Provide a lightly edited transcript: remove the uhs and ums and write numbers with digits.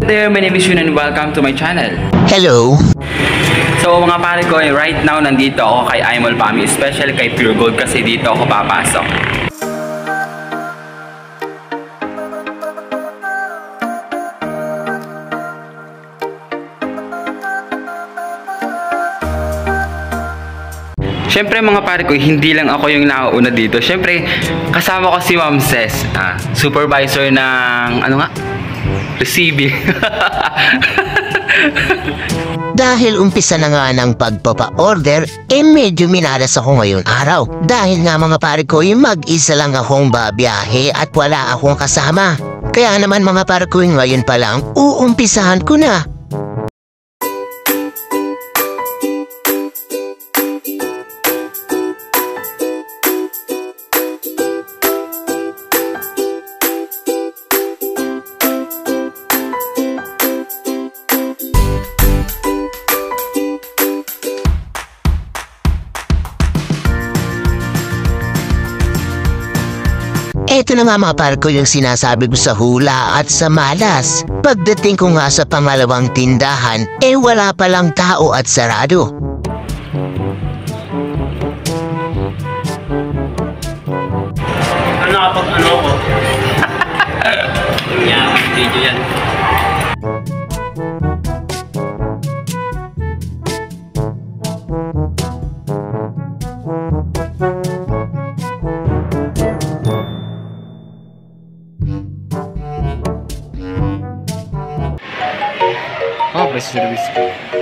There, my name is Yun and welcome to my channel. Hello! So mga pare ko, right now nandito ako kay Imol Pami, especially kay Pure Gold kasi dito ako papasok. Siyempre mga pare ko, hindi lang ako yung nakauna dito. Siyempre, kasama ko si Ma'am Ces, supervisor ng, receiving. Dahil umpisa na nga ng pagpapa-order, medyo minaras ako ngayon araw. Dahil nga mga pare ko, mag-isa lang akong babiyahe at wala akong kasama. Kaya naman mga pare ko, ngayon pa lang, uumpisahan ko na. Ito na nga mga pare ko yung sinasabi ko sa hula at sa malas. Pagdating ko nga sa pangalawang tindahan, wala palang tao at sarado. Kapag ko? Yan, video yan. Oh, best service.